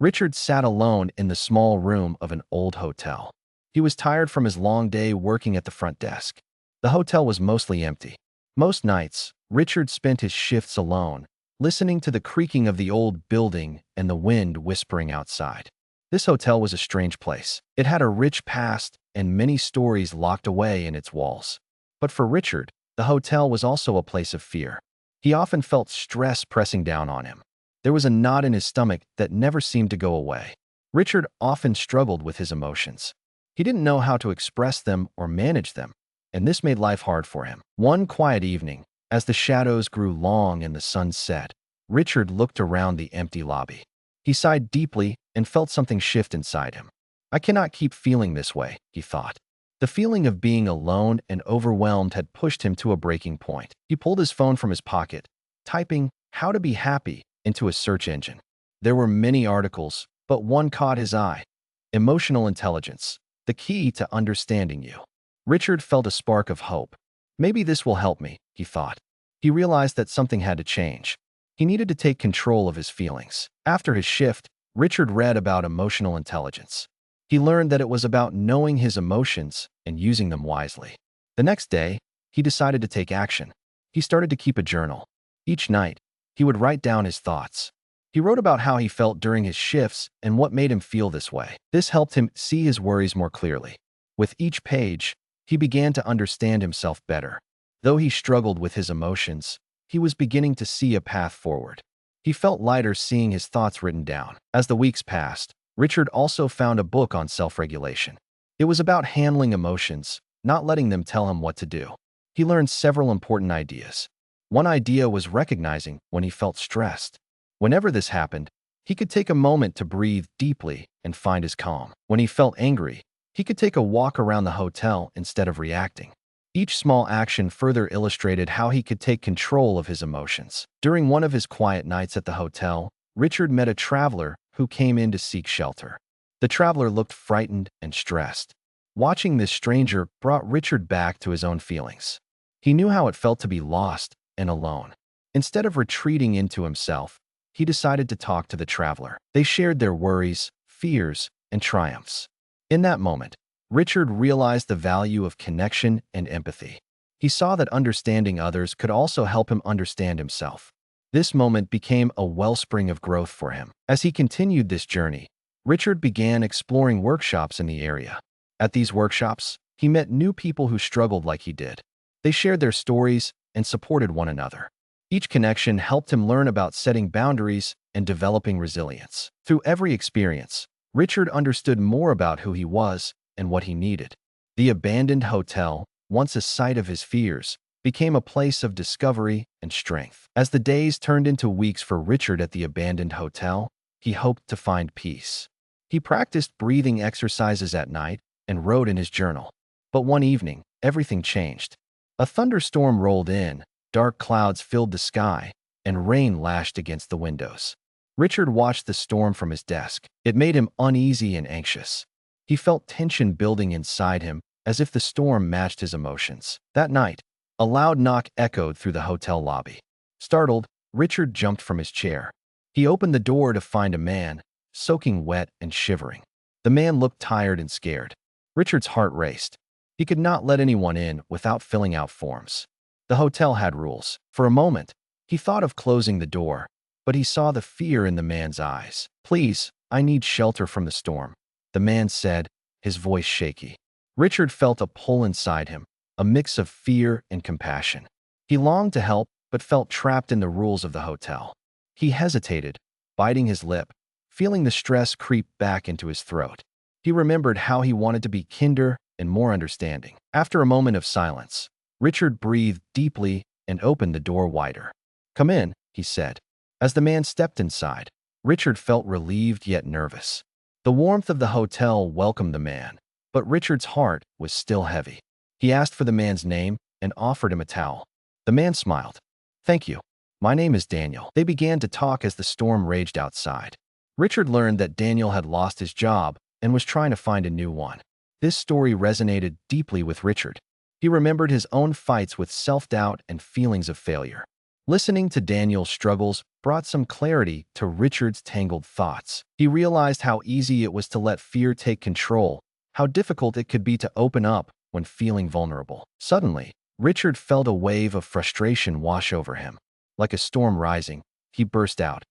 Richard sat alone in the small room of an old hotel. He was tired from his long day working at the front desk. The hotel was mostly empty. Most nights, Richard spent his shifts alone, listening to the creaking of the old building and the wind whispering outside. This hotel was a strange place. It had a rich past and many stories locked away in its walls. But for Richard, the hotel was also a place of fear. He often felt stress pressing down on him. There was a knot in his stomach that never seemed to go away. Richard often struggled with his emotions. He didn't know how to express them or manage them, and this made life hard for him. One quiet evening, as the shadows grew long and the sun set, Richard looked around the empty lobby. He sighed deeply and felt something shift inside him. I cannot keep feeling this way, he thought. The feeling of being alone and overwhelmed had pushed him to a breaking point. He pulled his phone from his pocket, typing "how to be happy" into a search engine. There were many articles, but one caught his eye. Emotional intelligence, the key to understanding you. Richard felt a spark of hope. Maybe this will help me, he thought. He realized that something had to change. He needed to take control of his feelings. After his shift, Richard read about emotional intelligence. He learned that it was about knowing his emotions and using them wisely. The next day, he decided to take action. He started to keep a journal. Each night, he would write down his thoughts. He wrote about how he felt during his shifts and what made him feel this way. This helped him see his worries more clearly. With each page, he began to understand himself better. Though he struggled with his emotions, he was beginning to see a path forward. He felt lighter seeing his thoughts written down. As the weeks passed, Richard also found a book on self-regulation. It was about handling emotions, not letting them tell him what to do. He learned several important ideas. One idea was recognizing when he felt stressed. Whenever this happened, he could take a moment to breathe deeply and find his calm. When he felt angry, he could take a walk around the hotel instead of reacting. Each small action further illustrated how he could take control of his emotions. During one of his quiet nights at the hotel, Richard met a traveler who came in to seek shelter. The traveler looked frightened and stressed. Watching this stranger brought Richard back to his own feelings. He knew how it felt to be lost and alone. Instead of retreating into himself, he decided to talk to the traveler. They shared their worries, fears, and triumphs. In that moment, Richard realized the value of connection and empathy. He saw that understanding others could also help him understand himself. This moment became a wellspring of growth for him. As he continued this journey, Richard began exploring workshops in the area. At these workshops, he met new people who struggled like he did. They shared their stories and supported one another. Each connection helped him learn about setting boundaries and developing resilience. Through every experience, Richard understood more about who he was and what he needed. The abandoned hotel, once a site of his fears, became a place of discovery and strength. As the days turned into weeks for Richard at the abandoned hotel, he hoped to find peace. He practiced breathing exercises at night and wrote in his journal. But one evening, everything changed. A thunderstorm rolled in, dark clouds filled the sky, and rain lashed against the windows. Richard watched the storm from his desk. It made him uneasy and anxious. He felt tension building inside him, as if the storm matched his emotions. That night, a loud knock echoed through the hotel lobby. Startled, Richard jumped from his chair. He opened the door to find a man, soaking wet and shivering. The man looked tired and scared. Richard's heart raced. He could not let anyone in without filling out forms. The hotel had rules. For a moment, he thought of closing the door, but he saw the fear in the man's eyes. "Please, I need shelter from the storm," the man said, his voice shaky. Richard felt a pull inside him, a mix of fear and compassion. He longed to help, but felt trapped in the rules of the hotel. He hesitated, biting his lip, feeling the stress creep back into his throat. He remembered how he wanted to be kinder and more understanding. After a moment of silence, Richard breathed deeply and opened the door wider. "Come in," he said. As the man stepped inside, Richard felt relieved yet nervous. The warmth of the hotel welcomed the man, but Richard's heart was still heavy. He asked for the man's name and offered him a towel. The man smiled. "Thank you. My name is Daniel." They began to talk as the storm raged outside. Richard learned that Daniel had lost his job and was trying to find a new one. This story resonated deeply with Richard. He remembered his own fights with self-doubt and feelings of failure. Listening to Daniel's struggles brought some clarity to Richard's tangled thoughts. He realized how easy it was to let fear take control, how difficult it could be to open up when feeling vulnerable. Suddenly, Richard felt a wave of frustration wash over him. Like a storm rising, he burst out,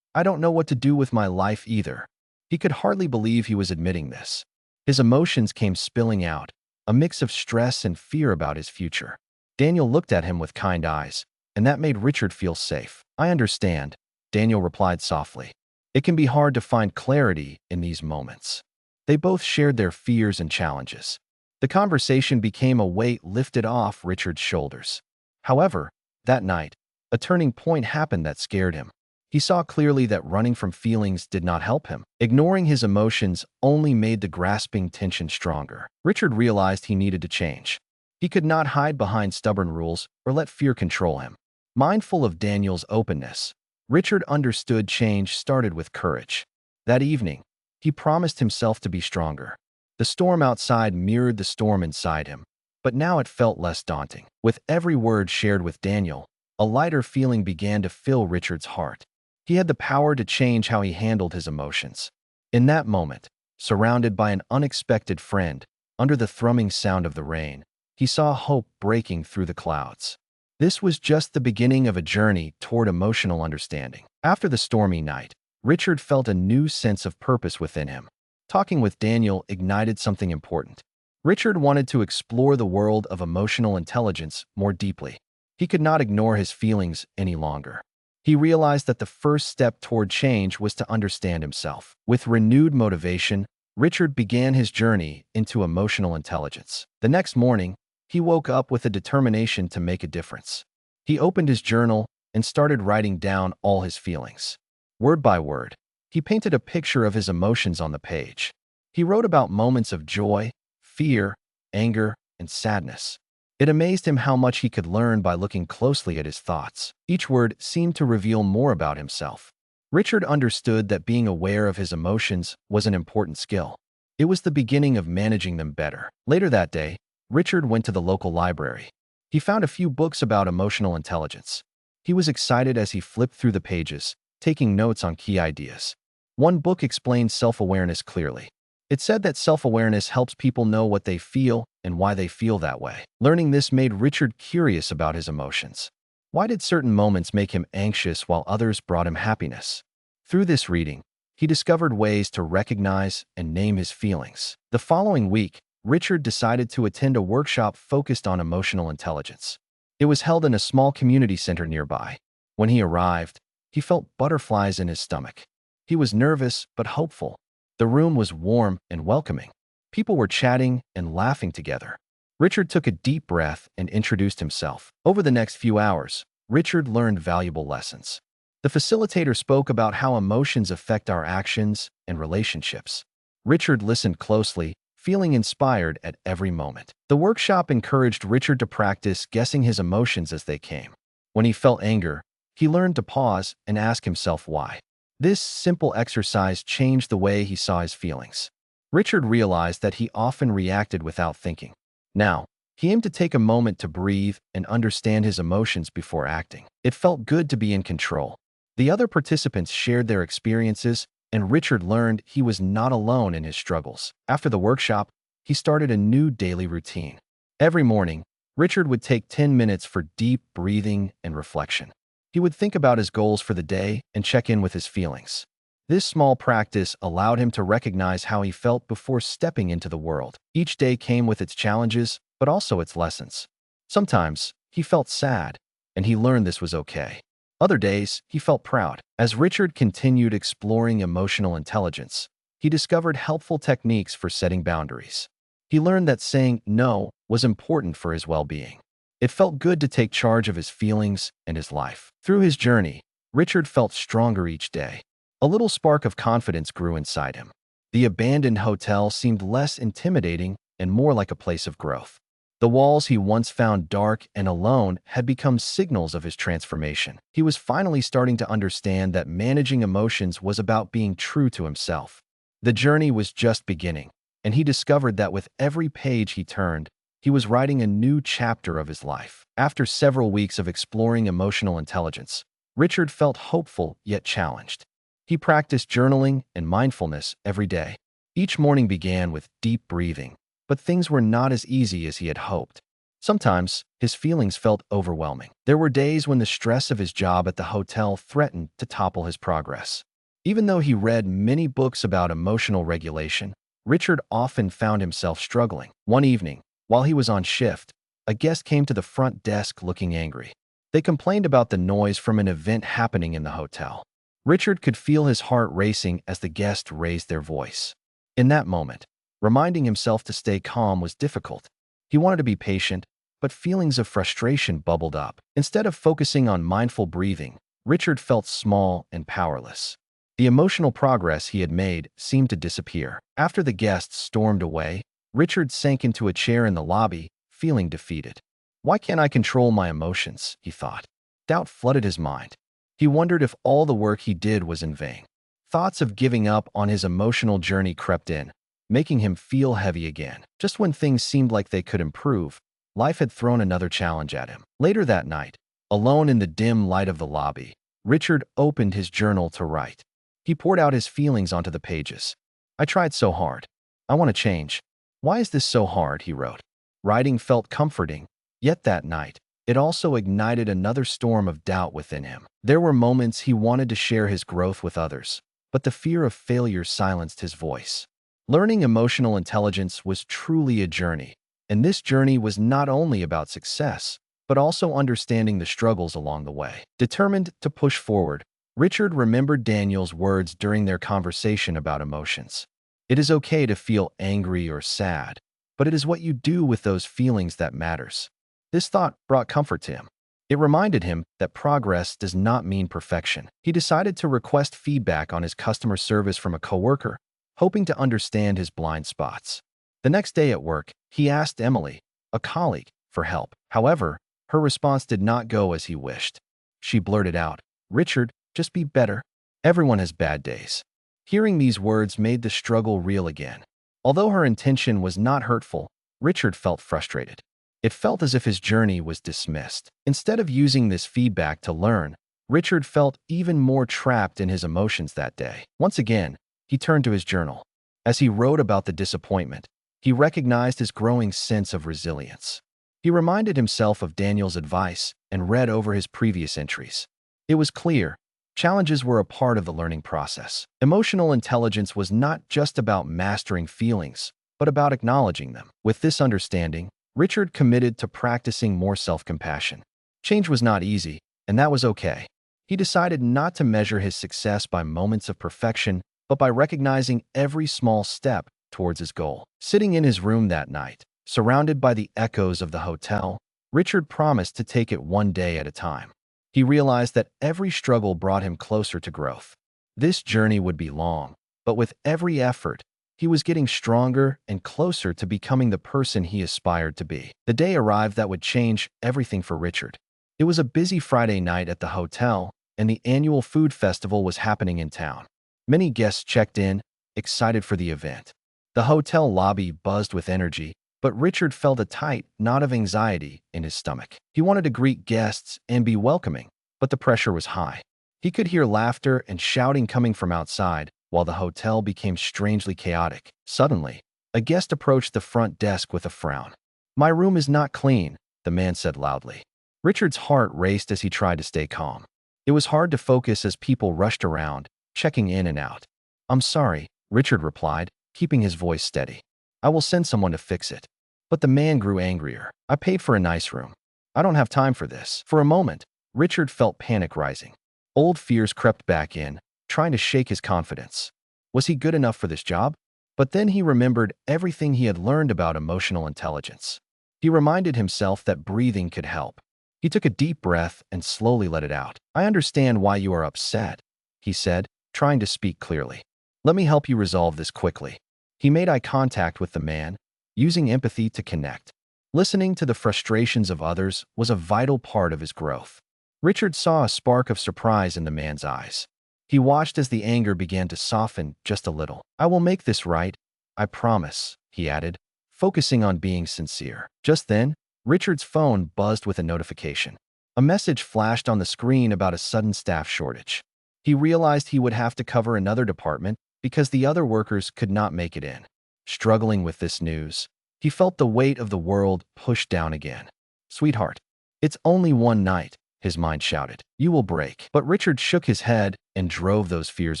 "I don't know what to do with my life either." He could hardly believe he was admitting this. His emotions came spilling out, a mix of stress and fear about his future. Daniel looked at him with kind eyes, and that made Richard feel safe. "I understand," Daniel replied softly. "It can be hard to find clarity in these moments." They both shared their fears and challenges. The conversation became a weight lifted off Richard's shoulders. However, that night, a turning point happened that scared him. He saw clearly that running from feelings did not help him. Ignoring his emotions only made the grasping tension stronger. Richard realized he needed to change. He could not hide behind stubborn rules or let fear control him. Mindful of Daniel's openness, Richard understood change started with courage. That evening, he promised himself to be stronger. The storm outside mirrored the storm inside him, but now it felt less daunting. With every word shared with Daniel, a lighter feeling began to fill Richard's heart. He had the power to change how he handled his emotions. In that moment, surrounded by an unexpected friend, under the thrumming sound of the rain, he saw hope breaking through the clouds. This was just the beginning of a journey toward emotional understanding. After the stormy night, Richard felt a new sense of purpose within him. Talking with Daniel ignited something important. Richard wanted to explore the world of emotional intelligence more deeply. He could not ignore his feelings any longer. He realized that the first step toward change was to understand himself. With renewed motivation, Richard began his journey into emotional intelligence. The next morning, he woke up with a determination to make a difference. He opened his journal and started writing down all his feelings. Word by word, he painted a picture of his emotions on the page. He wrote about moments of joy, fear, anger, and sadness. It amazed him how much he could learn by looking closely at his thoughts. Each word seemed to reveal more about himself. Richard understood that being aware of his emotions was an important skill. It was the beginning of managing them better. Later that day, Richard went to the local library. He found a few books about emotional intelligence. He was excited as he flipped through the pages, taking notes on key ideas. One book explained self-awareness clearly. It said that self-awareness helps people know what they feel and why they feel that way. Learning this made Richard curious about his emotions. Why did certain moments make him anxious while others brought him happiness? Through this reading, he discovered ways to recognize and name his feelings. The following week, Richard decided to attend a workshop focused on emotional intelligence. It was held in a small community center nearby. When he arrived, he felt butterflies in his stomach. He was nervous but hopeful. The room was warm and welcoming. People were chatting and laughing together. Richard took a deep breath and introduced himself. Over the next few hours, Richard learned valuable lessons. The facilitator spoke about how emotions affect our actions and relationships. Richard listened closely, feeling inspired at every moment. The workshop encouraged Richard to practice guessing his emotions as they came. When he felt anger, he learned to pause and ask himself why. This simple exercise changed the way he saw his feelings. Richard realized that he often reacted without thinking. Now, he aimed to take a moment to breathe and understand his emotions before acting. It felt good to be in control. The other participants shared their experiences, and Richard learned he was not alone in his struggles. After the workshop, he started a new daily routine. Every morning, Richard would take 10 minutes for deep breathing and reflection. He would think about his goals for the day and check in with his feelings. This small practice allowed him to recognize how he felt before stepping into the world. Each day came with its challenges, but also its lessons. Sometimes, he felt sad, and he learned this was okay. Other days, he felt proud. As Richard continued exploring emotional intelligence, he discovered helpful techniques for setting boundaries. He learned that saying no was important for his well-being. It felt good to take charge of his feelings and his life. Through his journey, Richard felt stronger each day. A little spark of confidence grew inside him. The abandoned hotel seemed less intimidating and more like a place of growth. The walls he once found dark and alone had become signals of his transformation. He was finally starting to understand that managing emotions was about being true to himself. The journey was just beginning, and he discovered that with every page he turned, He was writing a new chapter of his life. After several weeks of exploring emotional intelligence, Richard felt hopeful yet challenged. He practiced journaling and mindfulness every day. Each morning began with deep breathing, but things were not as easy as he had hoped. Sometimes, his feelings felt overwhelming. There were days when the stress of his job at the hotel threatened to topple his progress. Even though he read many books about emotional regulation, Richard often found himself struggling. One evening, while he was on shift, a guest came to the front desk looking angry. They complained about the noise from an event happening in the hotel. Richard could feel his heart racing as the guest raised their voice. In that moment, reminding himself to stay calm was difficult. He wanted to be patient, but feelings of frustration bubbled up. Instead of focusing on mindful breathing, Richard felt small and powerless. The emotional progress he had made seemed to disappear. After the guests stormed away, Richard sank into a chair in the lobby, feeling defeated. Why can't I control my emotions? He thought. Doubt flooded his mind. He wondered if all the work he did was in vain. Thoughts of giving up on his emotional journey crept in, making him feel heavy again. Just when things seemed like they could improve, life had thrown another challenge at him. Later that night, alone in the dim light of the lobby, Richard opened his journal to write. He poured out his feelings onto the pages. I tried so hard. I want to change. Why is this so hard? He wrote. Writing felt comforting, yet that night, it also ignited another storm of doubt within him. There were moments he wanted to share his growth with others, but the fear of failure silenced his voice. Learning emotional intelligence was truly a journey, and this journey was not only about success, but also understanding the struggles along the way. Determined to push forward, Richard remembered Daniel's words during their conversation about emotions. It is okay to feel angry or sad, but it is what you do with those feelings that matters. This thought brought comfort to him. It reminded him that progress does not mean perfection. He decided to request feedback on his customer service from a coworker, hoping to understand his blind spots. The next day at work, he asked Emily, a colleague, for help. However, her response did not go as he wished. She blurted out, "Richard, just be better. Everyone has bad days." Hearing these words made the struggle real again. Although her intention was not hurtful, Richard felt frustrated. It felt as if his journey was dismissed. Instead of using this feedback to learn, Richard felt even more trapped in his emotions that day. Once again, he turned to his journal. As he wrote about the disappointment, he recognized his growing sense of resilience. He reminded himself of Daniel's advice and read over his previous entries. It was clear, challenges were a part of the learning process. Emotional intelligence was not just about mastering feelings, but about acknowledging them. With this understanding, Richard committed to practicing more self-compassion. Change was not easy, and that was okay. He decided not to measure his success by moments of perfection, but by recognizing every small step towards his goal. Sitting in his room that night, surrounded by the echoes of the hotel, Richard promised to take it one day at a time. He realized that every struggle brought him closer to growth. This journey would be long, but with every effort, he was getting stronger and closer to becoming the person he aspired to be. The day arrived that would change everything for Richard. It was a busy Friday night at the hotel, and the annual food festival was happening in town. Many guests checked in, excited for the event. The hotel lobby buzzed with energy, but Richard felt a tight knot of anxiety in his stomach. He wanted to greet guests and be welcoming, but the pressure was high. He could hear laughter and shouting coming from outside, while the hotel became strangely chaotic. Suddenly, a guest approached the front desk with a frown. "My room is not clean," the man said loudly. Richard's heart raced as he tried to stay calm. It was hard to focus as people rushed around, checking in and out. "I'm sorry," Richard replied, keeping his voice steady. "I will send someone to fix it." But the man grew angrier. "I paid for a nice room. I don't have time for this." For a moment, Richard felt panic rising. Old fears crept back in, trying to shake his confidence. Was he good enough for this job? But then he remembered everything he had learned about emotional intelligence. He reminded himself that breathing could help. He took a deep breath and slowly let it out. "I understand why you are upset," he said, trying to speak clearly. "Let me help you resolve this quickly." He made eye contact with the man, using empathy to connect. Listening to the frustrations of others was a vital part of his growth. Richard saw a spark of surprise in the man's eyes. He watched as the anger began to soften just a little. "I will make this right, I promise," he added, focusing on being sincere. Just then, Richard's phone buzzed with a notification. A message flashed on the screen about a sudden staff shortage. He realized he would have to cover another department because the other workers could not make it in. Struggling with this news, he felt the weight of the world pushed down again. "Sweetheart, it's only one night," his mind shouted. "You will break." But Richard shook his head and drove those fears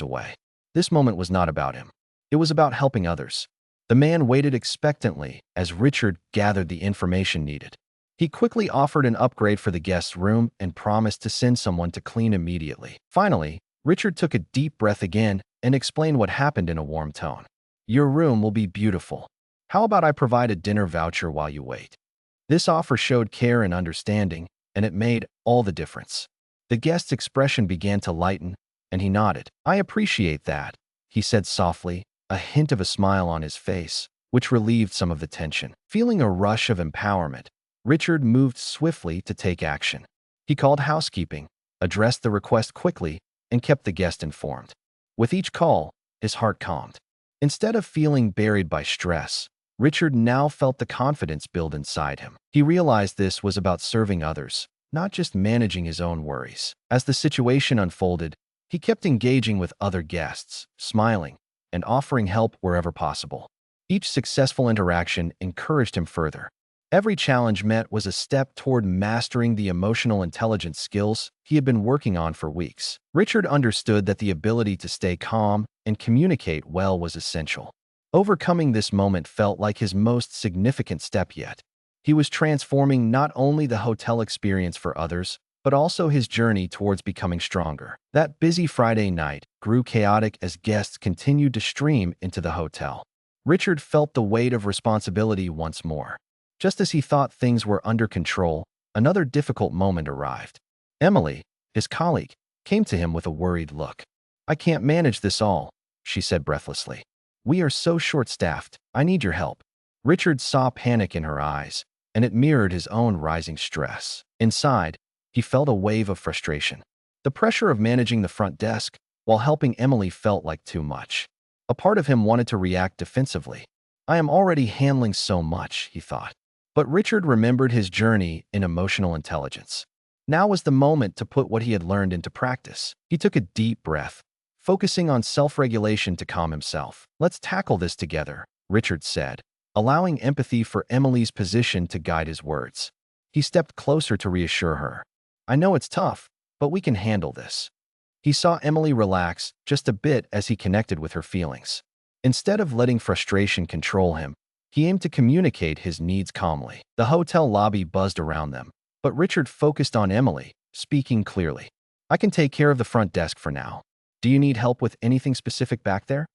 away. This moment was not about him. It was about helping others. The man waited expectantly as Richard gathered the information needed. He quickly offered an upgrade for the guest's room and promised to send someone to clean immediately. Finally, Richard took a deep breath again and explained what happened in a warm tone. "Your room will be beautiful. How about I provide a dinner voucher while you wait?" This offer showed care and understanding, and it made all the difference. The guest's expression began to lighten, and he nodded. "I appreciate that," he said softly, a hint of a smile on his face, which relieved some of the tension. Feeling a rush of empowerment, Richard moved swiftly to take action. He called housekeeping, addressed the request quickly, and kept the guest informed. With each call, his heart calmed. Instead of feeling buried by stress, Richard now felt the confidence build inside him. He realized this was about serving others, not just managing his own worries. As the situation unfolded, he kept engaging with other guests, smiling, and offering help wherever possible. Each successful interaction encouraged him further. Every challenge met was a step toward mastering the emotional intelligence skills he had been working on for weeks. Richard understood that the ability to stay calm and communicate well was essential. Overcoming this moment felt like his most significant step yet. He was transforming not only the hotel experience for others, but also his journey towards becoming stronger. That busy Friday night grew chaotic as guests continued to stream into the hotel. Richard felt the weight of responsibility once more. Just as he thought things were under control, another difficult moment arrived. Emily, his colleague, came to him with a worried look. "I can't manage this all," she said breathlessly. "We are so short-staffed. I need your help." Richard saw panic in her eyes, and it mirrored his own rising stress. Inside, he felt a wave of frustration. The pressure of managing the front desk while helping Emily felt like too much. A part of him wanted to react defensively. "I am already handling so much," he thought. But Richard remembered his journey in emotional intelligence. Now was the moment to put what he had learned into practice. He took a deep breath, focusing on self-regulation to calm himself. "Let's tackle this together," Richard said, allowing empathy for Emily's position to guide his words. He stepped closer to reassure her. "I know it's tough, but we can handle this." He saw Emily relax just a bit as he connected with her feelings. Instead of letting frustration control him, he aimed to communicate his needs calmly. The hotel lobby buzzed around them, but Richard focused on Emily, speaking clearly. "I can take care of the front desk for now. Do you need help with anything specific back there?"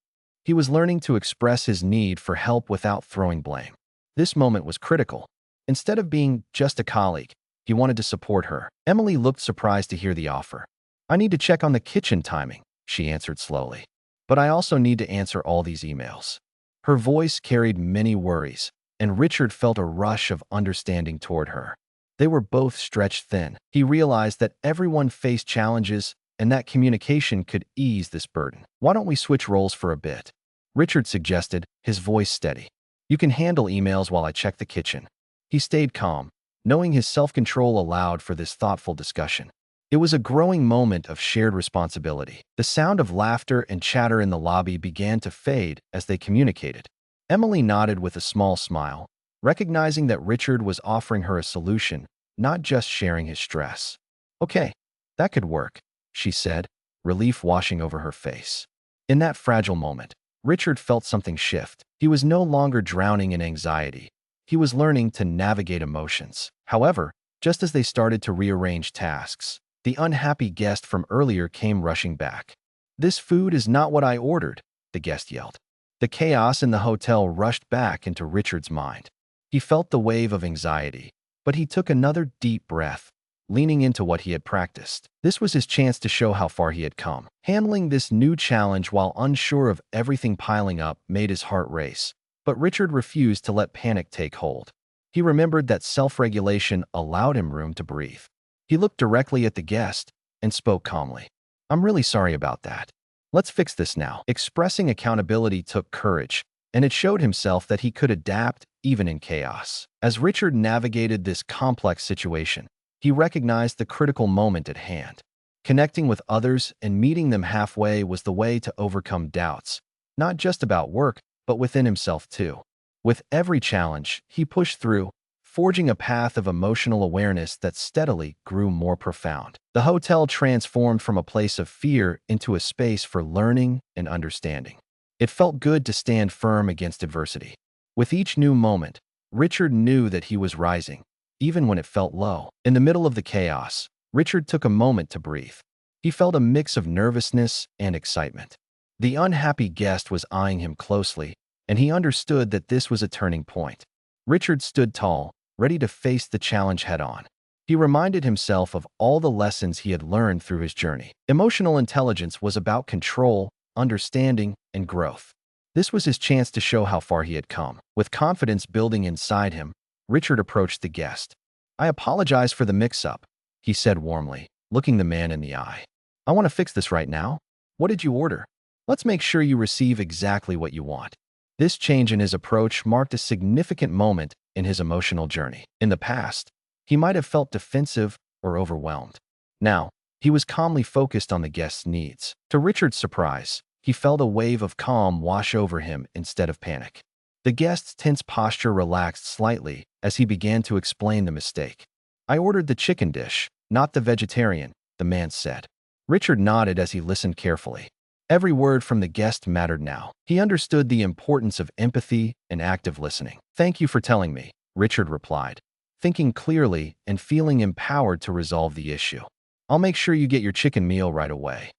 He was learning to express his need for help without throwing blame. This moment was critical. Instead of being just a colleague, he wanted to support her. Emily looked surprised to hear the offer. "I need to check on the kitchen timing," she answered slowly. "But I also need to answer all these emails." Her voice carried many worries, and Richard felt a rush of understanding toward her. They were both stretched thin. He realized that everyone faced challenges and that communication could ease this burden. "Why don't we switch roles for a bit?" Richard suggested, his voice steady. "You can handle emails while I check the kitchen." He stayed calm, knowing his self-control allowed for this thoughtful discussion. It was a growing moment of shared responsibility. The sound of laughter and chatter in the lobby began to fade as they communicated. Emily nodded with a small smile, recognizing that Richard was offering her a solution, not just sharing his stress. "Okay, that could work," she said, relief washing over her face. In that fragile moment, Richard felt something shift. He was no longer drowning in anxiety. He was learning to navigate emotions. However, just as they started to rearrange tasks, the unhappy guest from earlier came rushing back. "This food is not what I ordered," the guest yelled. The chaos in the hotel rushed back into Richard's mind. He felt the wave of anxiety, but he took another deep breath, leaning into what he had practiced. This was his chance to show how far he had come. Handling this new challenge while unsure of everything piling up made his heart race, but Richard refused to let panic take hold. He remembered that self-regulation allowed him room to breathe. He looked directly at the guest and spoke calmly. "I'm really sorry about that. Let's fix this now." Expressing accountability took courage, and it showed himself that he could adapt even in chaos. As Richard navigated this complex situation, he recognized the critical moment at hand. Connecting with others and meeting them halfway was the way to overcome doubts, not just about work, but within himself too. With every challenge, he pushed through, forging a path of emotional awareness that steadily grew more profound. The hotel transformed from a place of fear into a space for learning and understanding. It felt good to stand firm against adversity. With each new moment, Richard knew that he was rising, even when it felt low. In the middle of the chaos, Richard took a moment to breathe. He felt a mix of nervousness and excitement. The unhappy guest was eyeing him closely, and he understood that this was a turning point. Richard stood tall, ready to face the challenge head-on. He reminded himself of all the lessons he had learned through his journey. Emotional intelligence was about control, understanding, and growth. This was his chance to show how far he had come. With confidence building inside him, Richard approached the guest. "I apologize for the mix-up," he said warmly, looking the man in the eye. "I want to fix this right now. What did you order? Let's make sure you receive exactly what you want." This change in his approach marked a significant moment in his emotional journey. In the past, he might have felt defensive or overwhelmed. Now, he was calmly focused on the guest's needs. To Richard's surprise, he felt a wave of calm wash over him instead of panic. The guest's tense posture relaxed slightly as he began to explain the mistake. "I ordered the chicken dish, not the vegetarian," the man said. Richard nodded as he listened carefully. Every word from the guest mattered now. He understood the importance of empathy and active listening. "Thank you for telling me," Richard replied, thinking clearly and feeling empowered to resolve the issue. "I'll make sure you get your chicken meal right away."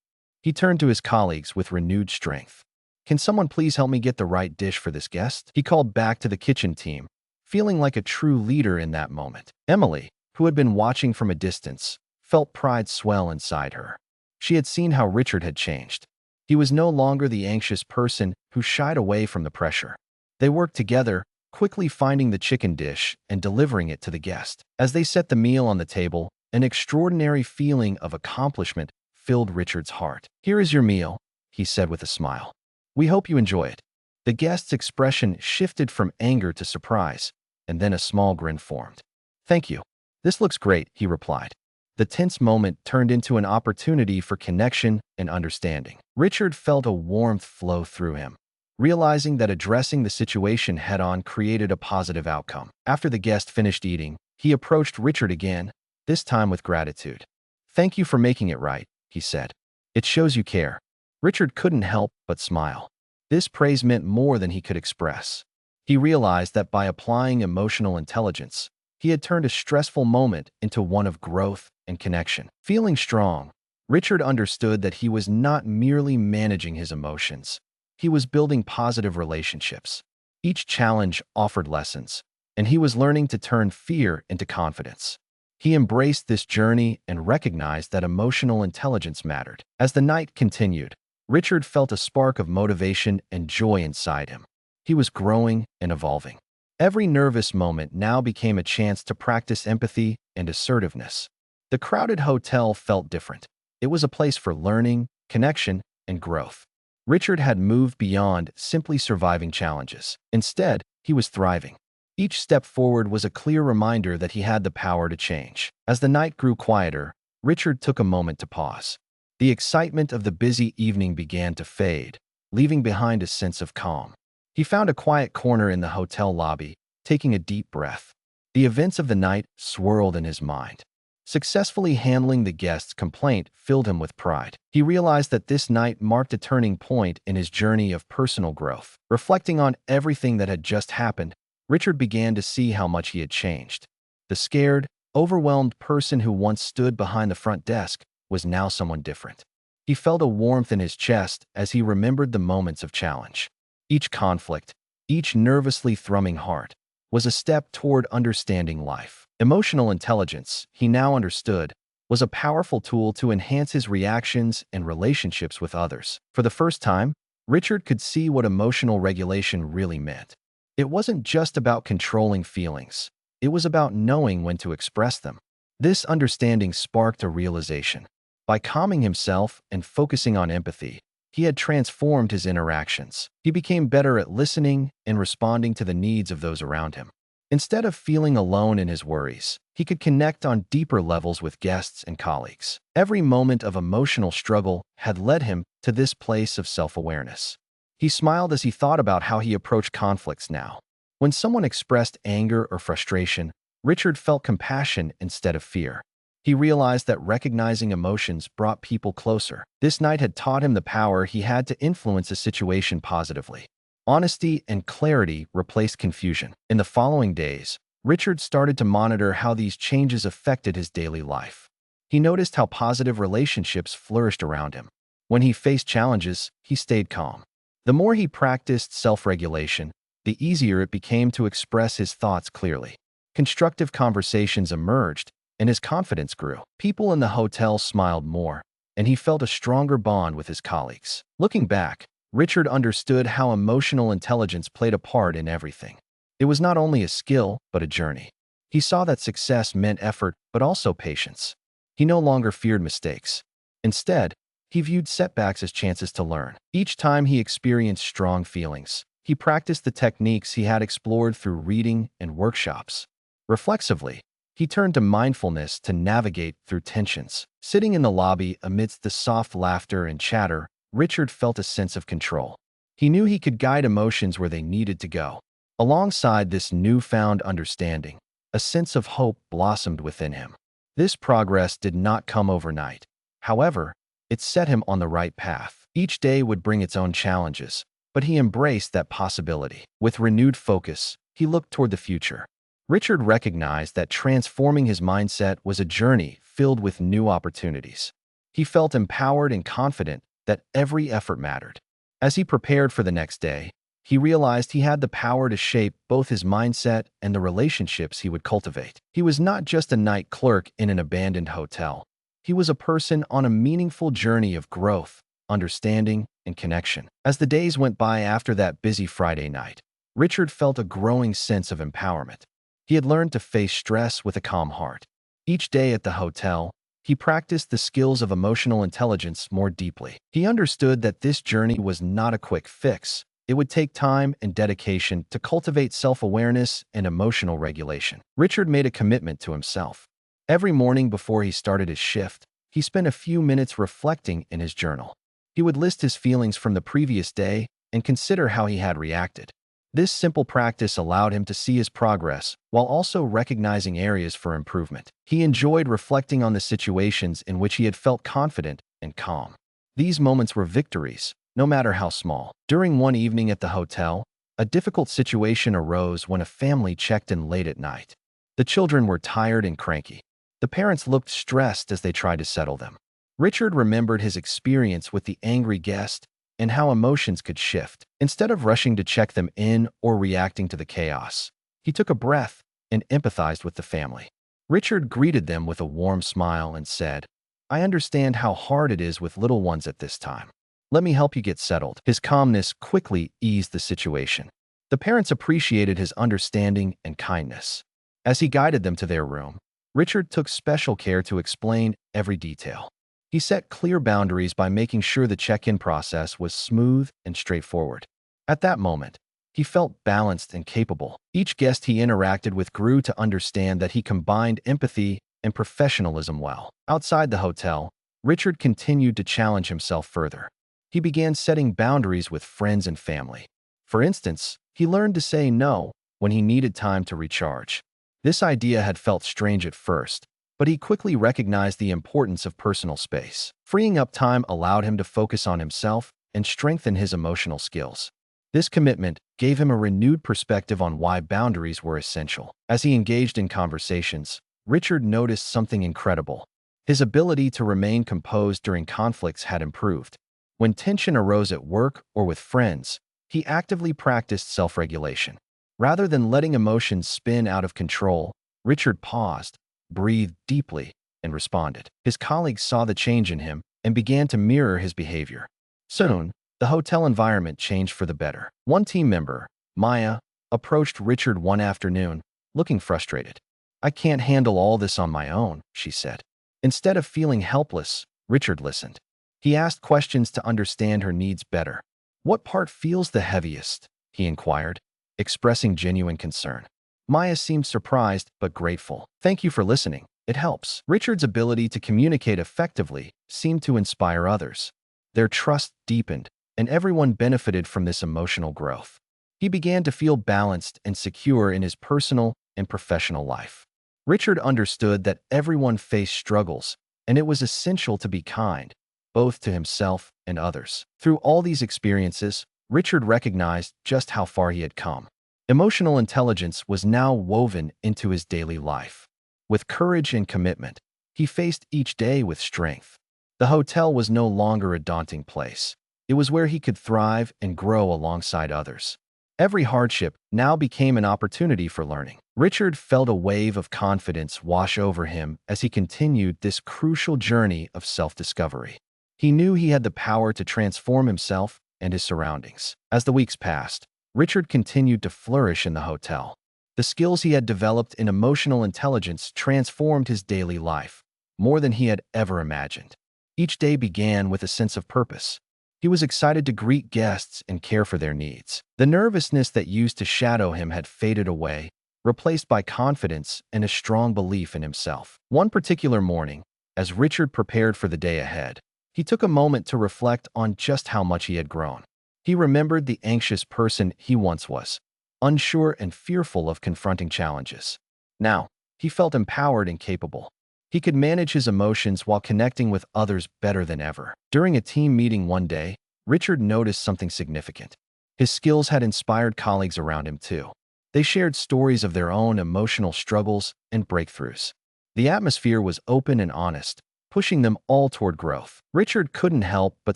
He turned to his colleagues with renewed strength. "Can someone please help me get the right dish for this guest?" He called back to the kitchen team, feeling like a true leader in that moment. Emily, who had been watching from a distance, felt pride swell inside her. She had seen how Richard had changed. He was no longer the anxious person who shied away from the pressure. They worked together, quickly finding the chicken dish and delivering it to the guest. As they set the meal on the table, an extraordinary feeling of accomplishment filled Richard's heart. "Here is your meal," he said with a smile. "We hope you enjoy it." The guest's expression shifted from anger to surprise, and then a small grin formed. "Thank you. This looks great," he replied. The tense moment turned into an opportunity for connection and understanding. Richard felt a warmth flow through him, realizing that addressing the situation head-on created a positive outcome. After the guest finished eating, he approached Richard again, this time with gratitude. "Thank you for making it right," he said. "It shows you care." Richard couldn't help but smile. This praise meant more than he could express. He realized that by applying emotional intelligence, he had turned a stressful moment into one of growth and connection. Feeling strong, Richard understood that he was not merely managing his emotions. He was building positive relationships. Each challenge offered lessons, and he was learning to turn fear into confidence. He embraced this journey and recognized that emotional intelligence mattered. As the night continued, Richard felt a spark of motivation and joy inside him. He was growing and evolving. Every nervous moment now became a chance to practice empathy and assertiveness. The crowded hotel felt different. It was a place for learning, connection, and growth. Richard had moved beyond simply surviving challenges. Instead, he was thriving. Each step forward was a clear reminder that he had the power to change. As the night grew quieter, Richard took a moment to pause. The excitement of the busy evening began to fade, leaving behind a sense of calm. He found a quiet corner in the hotel lobby, taking a deep breath. The events of the night swirled in his mind. Successfully handling the guest's complaint filled him with pride. He realized that this night marked a turning point in his journey of personal growth. Reflecting on everything that had just happened, Richard began to see how much he had changed. The scared, overwhelmed person who once stood behind the front desk was now someone different. He felt a warmth in his chest as he remembered the moments of challenge. Each conflict, each nervously thrumming heart, was a step toward understanding life. Emotional intelligence, he now understood, was a powerful tool to enhance his reactions and relationships with others. For the first time, Richard could see what emotional regulation really meant. It wasn't just about controlling feelings. It was about knowing when to express them. This understanding sparked a realization. By calming himself and focusing on empathy, He had transformed his interactions. He became better at listening and responding to the needs of those around him. Instead of feeling alone in his worries, he could connect on deeper levels with guests and colleagues. Every moment of emotional struggle had led him to this place of self-awareness. He smiled as he thought about how he approached conflicts now. When someone expressed anger or frustration, Richard felt compassion instead of fear. He realized that recognizing emotions brought people closer. This night had taught him the power he had to influence a situation positively. Honesty and clarity replaced confusion. In the following days, Richard started to monitor how these changes affected his daily life. He noticed how positive relationships flourished around him. When he faced challenges, he stayed calm. The more he practiced self-regulation, the easier it became to express his thoughts clearly. Constructive conversations emerged, and his confidence grew. People in the hotel smiled more, and he felt a stronger bond with his colleagues. Looking back, Richard understood how emotional intelligence played a part in everything. It was not only a skill, but a journey. He saw that success meant effort, but also patience. He no longer feared mistakes. Instead, he viewed setbacks as chances to learn. Each time he experienced strong feelings, he practiced the techniques he had explored through reading and workshops. Reflexively, he turned to mindfulness to navigate through tensions. Sitting in the lobby amidst the soft laughter and chatter, Richard felt a sense of control. He knew he could guide emotions where they needed to go. Alongside this newfound understanding, a sense of hope blossomed within him. This progress did not come overnight. However, it set him on the right path. Each day would bring its own challenges, but he embraced that possibility. With renewed focus, he looked toward the future. Richard recognized that transforming his mindset was a journey filled with new opportunities. He felt empowered and confident that every effort mattered. As he prepared for the next day, he realized he had the power to shape both his mindset and the relationships he would cultivate. He was not just a night clerk in an abandoned hotel. He was a person on a meaningful journey of growth, understanding, and connection. As the days went by after that busy Friday night, Richard felt a growing sense of empowerment. He had learned to face stress with a calm heart. Each day at the hotel, he practiced the skills of emotional intelligence more deeply. He understood that this journey was not a quick fix. It would take time and dedication to cultivate self-awareness and emotional regulation. Richard made a commitment to himself. Every morning before he started his shift, he spent a few minutes reflecting in his journal. He would list his feelings from the previous day and consider how he had reacted. This simple practice allowed him to see his progress while also recognizing areas for improvement. He enjoyed reflecting on the situations in which he had felt confident and calm. These moments were victories, no matter how small. During one evening at the hotel, a difficult situation arose when a family checked in late at night. The children were tired and cranky. The parents looked stressed as they tried to settle them. Richard remembered his experience with the angry guest and how emotions could shift. Instead of rushing to check them in or reacting to the chaos, he took a breath and empathized with the family. Richard greeted them with a warm smile and said, "I understand how hard it is with little ones at this time. Let me help you get settled." His calmness quickly eased the situation. The parents appreciated his understanding and kindness. As he guided them to their room, Richard took special care to explain every detail. He set clear boundaries by making sure the check-in process was smooth and straightforward. At that moment, he felt balanced and capable. Each guest he interacted with grew to understand that he combined empathy and professionalism well. Outside the hotel, Richard continued to challenge himself further. He began setting boundaries with friends and family. For instance, he learned to say no when he needed time to recharge. This idea had felt strange at first, but he quickly recognized the importance of personal space. Freeing up time allowed him to focus on himself and strengthen his emotional skills. This commitment gave him a renewed perspective on why boundaries were essential. As he engaged in conversations, Richard noticed something incredible. His ability to remain composed during conflicts had improved. When tension arose at work or with friends, he actively practiced self-regulation. Rather than letting emotions spin out of control, Richard paused, breathed deeply, and responded. His colleagues saw the change in him and began to mirror his behavior. Soon, the hotel environment changed for the better. One team member, Maya, approached Richard one afternoon, looking frustrated. "I can't handle all this on my own," she said. Instead of feeling helpless, Richard listened. He asked questions to understand her needs better. "What part feels the heaviest?" he inquired, expressing genuine concern. Maya seemed surprised but grateful. "Thank you for listening. It helps." Richard's ability to communicate effectively seemed to inspire others. Their trust deepened, and everyone benefited from this emotional growth. He began to feel balanced and secure in his personal and professional life. Richard understood that everyone faced struggles, and it was essential to be kind, both to himself and others. Through all these experiences, Richard recognized just how far he had come. Emotional intelligence was now woven into his daily life. With courage and commitment, he faced each day with strength. The hotel was no longer a daunting place. It was where he could thrive and grow alongside others. Every hardship now became an opportunity for learning. Richard felt a wave of confidence wash over him as he continued this crucial journey of self-discovery. He knew he had the power to transform himself and his surroundings. As the weeks passed, Richard continued to flourish in the hotel. The skills he had developed in emotional intelligence transformed his daily life, more than he had ever imagined. Each day began with a sense of purpose. He was excited to greet guests and care for their needs. The nervousness that used to shadow him had faded away, replaced by confidence and a strong belief in himself. One particular morning, as Richard prepared for the day ahead, he took a moment to reflect on just how much he had grown. He remembered the anxious person he once was, unsure and fearful of confronting challenges. Now, he felt empowered and capable. He could manage his emotions while connecting with others better than ever. During a team meeting one day, Richard noticed something significant. His skills had inspired colleagues around him too. They shared stories of their own emotional struggles and breakthroughs. The atmosphere was open and honest, pushing them all toward growth. Richard couldn't help but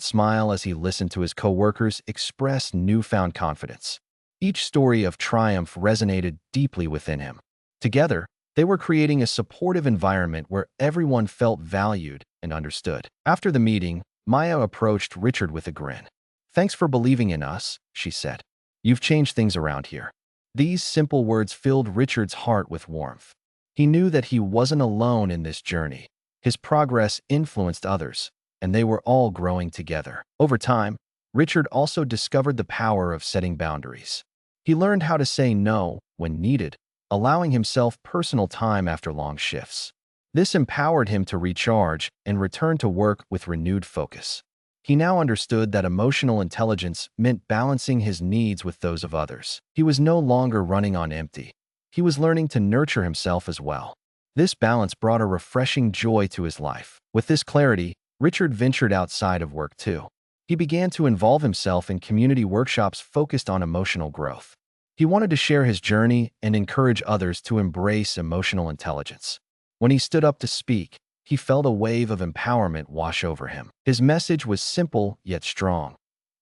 smile as he listened to his coworkers express newfound confidence. Each story of triumph resonated deeply within him. Together, they were creating a supportive environment where everyone felt valued and understood. After the meeting, Maya approached Richard with a grin. "Thanks for believing in us," she said. "You've changed things around here." These simple words filled Richard's heart with warmth. He knew that he wasn't alone in this journey. His progress influenced others, and they were all growing together. Over time, Richard also discovered the power of setting boundaries. He learned how to say no when needed, allowing himself personal time after long shifts. This empowered him to recharge and return to work with renewed focus. He now understood that emotional intelligence meant balancing his needs with those of others. He was no longer running on empty. He was learning to nurture himself as well. This balance brought a refreshing joy to his life. With this clarity, Richard ventured outside of work too. He began to involve himself in community workshops focused on emotional growth. He wanted to share his journey and encourage others to embrace emotional intelligence. When he stood up to speak, he felt a wave of empowerment wash over him. His message was simple yet strong.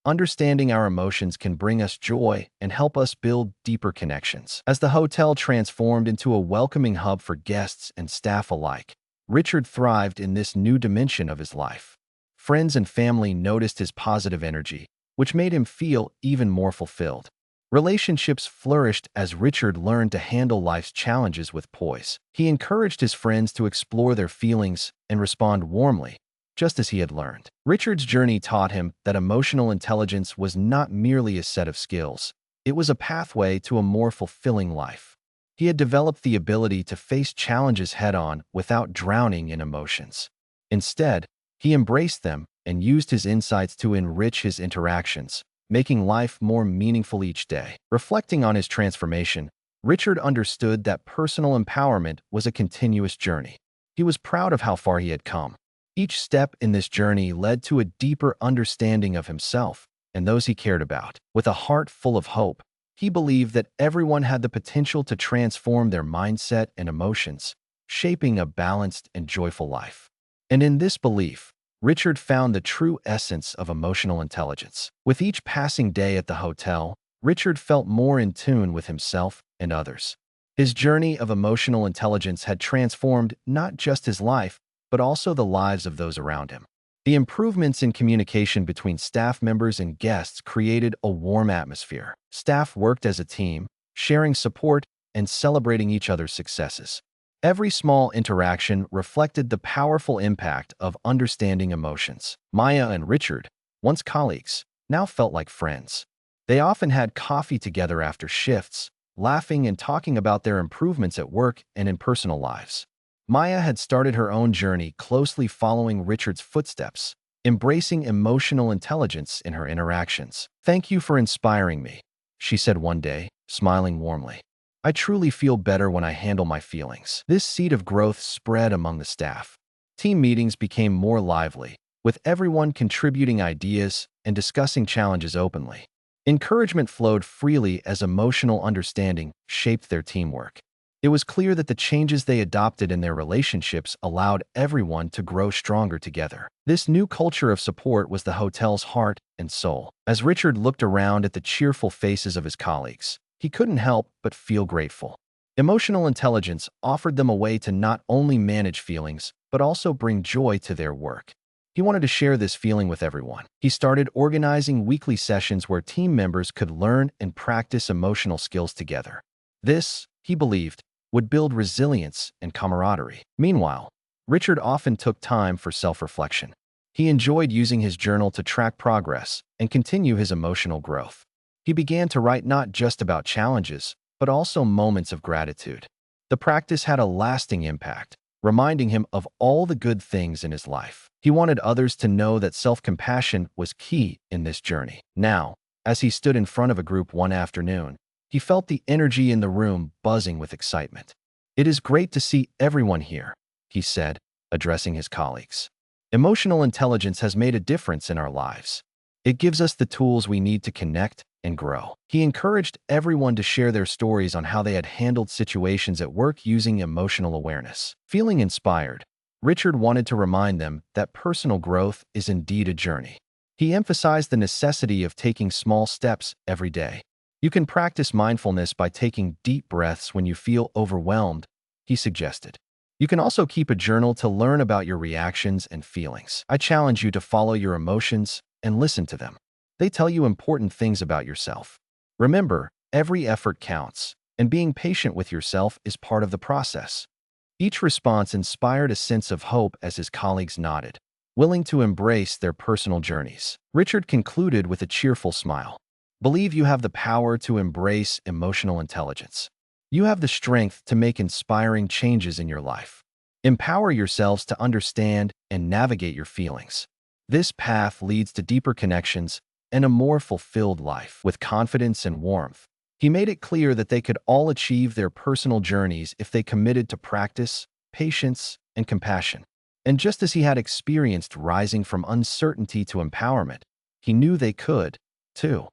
Understanding our emotions can bring us joy and help us build deeper connections. As the hotel transformed into a welcoming hub for guests and staff alike, Richard thrived in this new dimension of his life. Friends and family noticed his positive energy, which made him feel even more fulfilled. Relationships flourished as Richard learned to handle life's challenges with poise. He encouraged his friends to explore their feelings and respond warmly, just as he had learned. Richard's journey taught him that emotional intelligence was not merely a set of skills. It was a pathway to a more fulfilling life. He had developed the ability to face challenges head-on without drowning in emotions. Instead, he embraced them and used his insights to enrich his interactions, making life more meaningful each day. Reflecting on his transformation, Richard understood that personal empowerment was a continuous journey. He was proud of how far he had come. Each step in this journey led to a deeper understanding of himself and those he cared about. With a heart full of hope, he believed that everyone had the potential to transform their mindset and emotions, shaping a balanced and joyful life. And in this belief, Richard found the true essence of emotional intelligence. With each passing day at the hotel, Richard felt more in tune with himself and others. His journey of emotional intelligence had transformed not just his life, but also the lives of those around him. The improvements in communication between staff members and guests created a warm atmosphere. Staff worked as a team, sharing support and celebrating each other's successes. Every small interaction reflected the powerful impact of understanding emotions. Maya and Richard, once colleagues, now felt like friends. They often had coffee together after shifts, laughing and talking about their improvements at work and in personal lives. Maya had started her own journey closely following Richard's footsteps, embracing emotional intelligence in her interactions. "Thank you for inspiring me," she said one day, smiling warmly. "I truly feel better when I handle my feelings." This seed of growth spread among the staff. Team meetings became more lively, with everyone contributing ideas and discussing challenges openly. Encouragement flowed freely as emotional understanding shaped their teamwork. It was clear that the changes they adopted in their relationships allowed everyone to grow stronger together. This new culture of support was the hotel's heart and soul. As Richard looked around at the cheerful faces of his colleagues, he couldn't help but feel grateful. Emotional intelligence offered them a way to not only manage feelings, but also bring joy to their work. He wanted to share this feeling with everyone. He started organizing weekly sessions where team members could learn and practice emotional skills together. This, he believed, would build resilience and camaraderie. Meanwhile, Richard often took time for self-reflection. He enjoyed using his journal to track progress and continue his emotional growth. He began to write not just about challenges, but also moments of gratitude. The practice had a lasting impact, reminding him of all the good things in his life. He wanted others to know that self-compassion was key in this journey. Now, as he stood in front of a group one afternoon, he felt the energy in the room buzzing with excitement. "It is great to see everyone here," he said, addressing his colleagues. "Emotional intelligence has made a difference in our lives. It gives us the tools we need to connect and grow." He encouraged everyone to share their stories on how they had handled situations at work using emotional awareness. Feeling inspired, Richard wanted to remind them that personal growth is indeed a journey. He emphasized the necessity of taking small steps every day. "You can practice mindfulness by taking deep breaths when you feel overwhelmed," he suggested. "You can also keep a journal to learn about your reactions and feelings. I challenge you to follow your emotions and listen to them. They tell you important things about yourself. Remember, every effort counts, and being patient with yourself is part of the process." Each response inspired a sense of hope as his colleagues nodded, willing to embrace their personal journeys. Richard concluded with a cheerful smile. "Believe you have the power to embrace emotional intelligence. You have the strength to make inspiring changes in your life. Empower yourselves to understand and navigate your feelings. This path leads to deeper connections and a more fulfilled life." With confidence and warmth, he made it clear that they could all achieve their personal journeys if they committed to practice, patience, and compassion. And just as he had experienced rising from uncertainty to empowerment, he knew they could, too.